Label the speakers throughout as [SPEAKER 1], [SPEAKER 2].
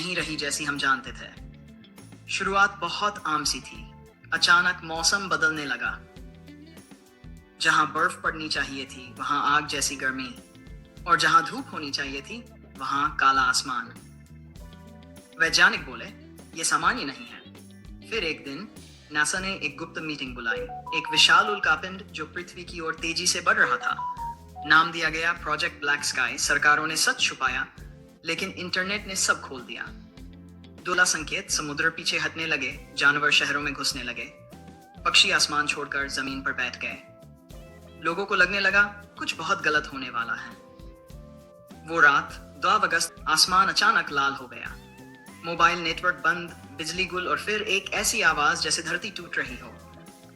[SPEAKER 1] नहीं रही जैसी हम जानते थे। शुरुआत बहुत आम सी थी। अचानक मौसम बदलने लगा। जहां बर्फ पड़नी चाहिए थी वहां आग जैसी गर्मी, और जहां धूप होनी चाहिए थी वहां काला आसमान। वैज्ञानिक बोले ये सामान्य नहीं है। फिर एक दिन नासा ने एक गुप्त मीटिंग बुलाई। एक विशाल उल्कापिंड जो पृथ्वी की ओर तेजी से बढ़ रहा था। नाम दिया गया प्रोजेक्ट ब्लैक स्काई। सरकारों ने सच छुपाया, लेकिन इंटरनेट ने सब खोल दिया। दूला संकेत, समुद्र पीछे हटने लगे, जानवर शहरों में घुसने लगे, पक्षी आसमान छोड़कर जमीन पर बैठ गए। लोगों को लगने लगा कुछ बहुत गलत होने वाला है। वो रात 2 अगस्त, आसमान अचानक लाल हो गया। मोबाइल नेटवर्क बंद, बिजली गुल, और फिर एक ऐसी आवाज जैसे धरती टूट रही हो।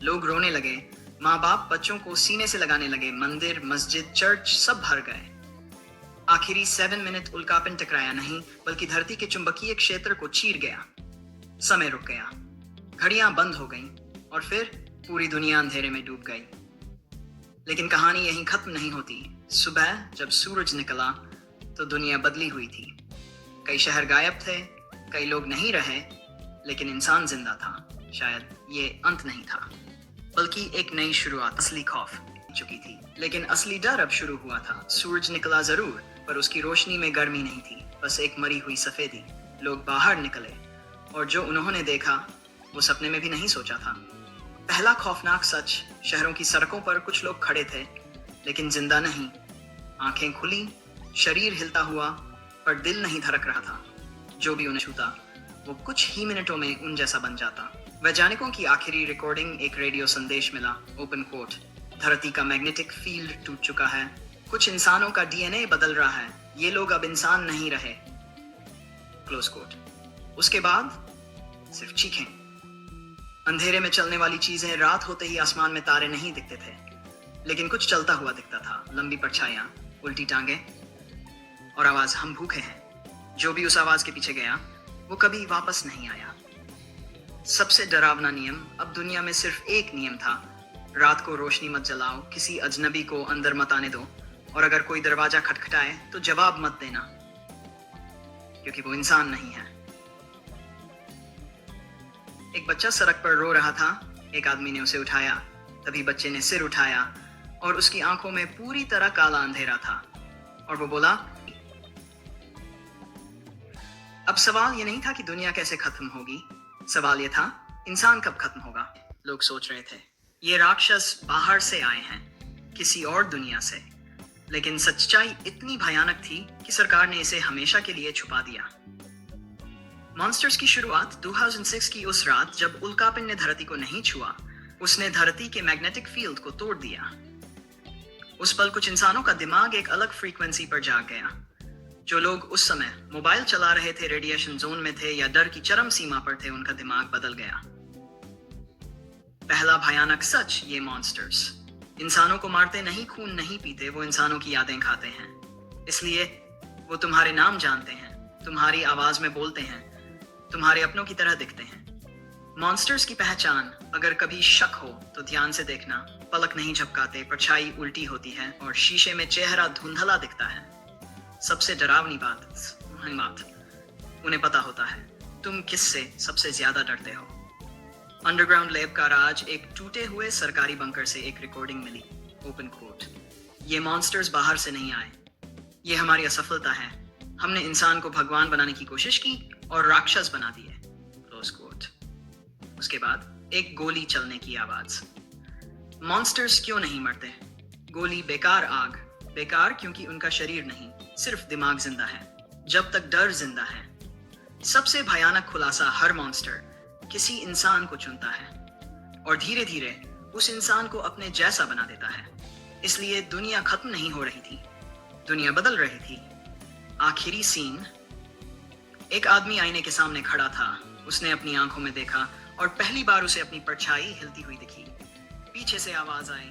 [SPEAKER 1] लोग रोने लगे, माँ बाप बच्चों को सीने से लगाने लगे, मंदिर, मस्जिद, चर्च सब भर गए। आखिरी 7 मिनट उल्कापिंड टकराया नहीं, बल्कि धरती के चुंबकीय क्षेत्र को चीर गया। समय रुक गया, घड़ियां बंद हो गईं, और फिर पूरी दुनिया अंधेरे में डूब गई। लेकिन कहानी यहीं खत्म नहीं होती। सुबह जब सूरज निकला तो दुनिया बदली हुई थी। कई शहर गायब थे, कई लोग नहीं रहे, लेकिन इंसान जिंदा था। शायद ये अंत नहीं था, बल्कि एक नई शुरुआत। असली खौफ चुकी थी, लेकिन असली डर अब शुरू हुआ था। सूरज निकला जरूर, पर उसकी रोशनी में गर्मी नहीं थी, बस एक मरी हुई सफेदी। लोग बाहर निकले, और जो उन्होंने देखा वो सपने में भी नहीं सोचा था। पहला खौफनाक सच, शहरों की सड़कों पर कुछ लोग खड़े थे, लेकिन जिंदा नहीं। आंखें खुली, शरीर हिलता हुआ, पर दिल नहीं धड़क रहा था। जो भी उन्हें छूता वो कुछ ही मिनटों में उन जैसा बन जाता। वैज्ञानिकों की आखिरी रिकॉर्डिंग, एक रेडियो संदेश मिला, ओपन कोट, धरती का मैग्नेटिक फील्ड टूट चुका है, कुछ इंसानों का डीएनए बदल रहा है, ये लोग अब इंसान नहीं रहे, क्लोज कोट। उसके बाद सिर्फ चीखें। अंधेरे में चलने वाली चीजें, रात होते ही आसमान में तारे नहीं दिखते थे, लेकिन कुछ चलता हुआ दिखता था। लंबी परछाइयां, उल्टी टांगे, और आवाज, हम भूखे हैं। जो भी उस आवाज के पीछे गया वो कभी वापस नहीं आया। सबसे डरावना नियम, अब दुनिया में सिर्फ एक नियम था, रात को रोशनी मत जलाओ, किसी अजनबी को अंदर मत आने दो, और अगर कोई दरवाजा खटखटाए तो जवाब मत देना, क्योंकि वो इंसान नहीं है। एक बच्चा सड़क पर रो रहा था, एक आदमी ने उसे उठाया। तभी बच्चे ने सिर उठाया और उसकी आंखों में पूरी तरह काला अंधेरा था, और वो बोला। अब सवाल ये नहीं था कि दुनिया कैसे खत्म होगी, सवाल ये था इंसान कब खत्म होगा। लोग सोच रहे थे ये राक्षस बाहर से आए हैं, किसी और दुनिया से, लेकिन सच्चाई इतनी भयानक थी कि सरकार ने इसे हमेशा के लिए छुपा दिया। मॉन्स्टर्स की शुरुआत 2006 की उस रात जब उल्कापिंड ने धरती को नहीं छुआ, उसने धरती के मैग्नेटिक फील्ड को तोड़ दिया। उस पल कुछ इंसानों का दिमाग एक अलग फ्रीक्वेंसी पर जाग गया। जो लोग उस समय मोबाइल चला रहे थे, रेडिएशन जोन में थे, या डर की चरम सीमा पर थे, उनका दिमाग बदल गया। पहला भयानक सच, ये मॉन्स्टर्स इंसानों को मारते नहीं, खून नहीं पीते, वो इंसानों की यादें खाते हैं। इसलिए वो तुम्हारे नाम जानते हैं, तुम्हारी आवाज में बोलते हैं, तुम्हारे अपनों की तरह दिखते हैं। मॉन्स्टर्स की पहचान, अगर कभी शक हो तो ध्यान से देखना, पलक नहीं झपकाते, परछाई उल्टी होती है, और शीशे में चेहरा धुंधला दिखता है। सबसे डरावनी बात, उन्हें पता होता है तुम किससे सबसे ज्यादा डरते हो। अंडरग्राउंड लैब का राज, एक टूटे हुए सरकारी बंकर से एक रिकॉर्डिंग मिली, ओपन कोट। ये मॉन्स्टर्स बाहर से नहीं आए, ये हमारी असफलता है। हमने इंसान को भगवान बनाने की कोशिश की और राक्षस बना दिए, क्लोज कोट। उसके बाद एक गोली चलने की आवाज। मॉन्स्टर्स क्यों नहीं मरते? गोली बेकार, आग बेकार, क्योंकि उनका शरीर नहीं, सिर्फ दिमाग जिंदा है। जब तक डर जिंदा है। सबसे भयानक खुलासा, हर मॉन्स्टर किसी इंसान को चुनता है, और धीरे धीरे उस इंसान को अपने जैसा बना देता है। इसलिए दुनिया खत्म नहीं हो रही थी, दुनिया बदल रही थी। आखिरी सीन, एक आदमी आईने के सामने खड़ा था। उसने अपनी आंखों में देखा, और पहली बार उसे अपनी परछाई हिलती हुई दिखी। पीछे से आवाज आई,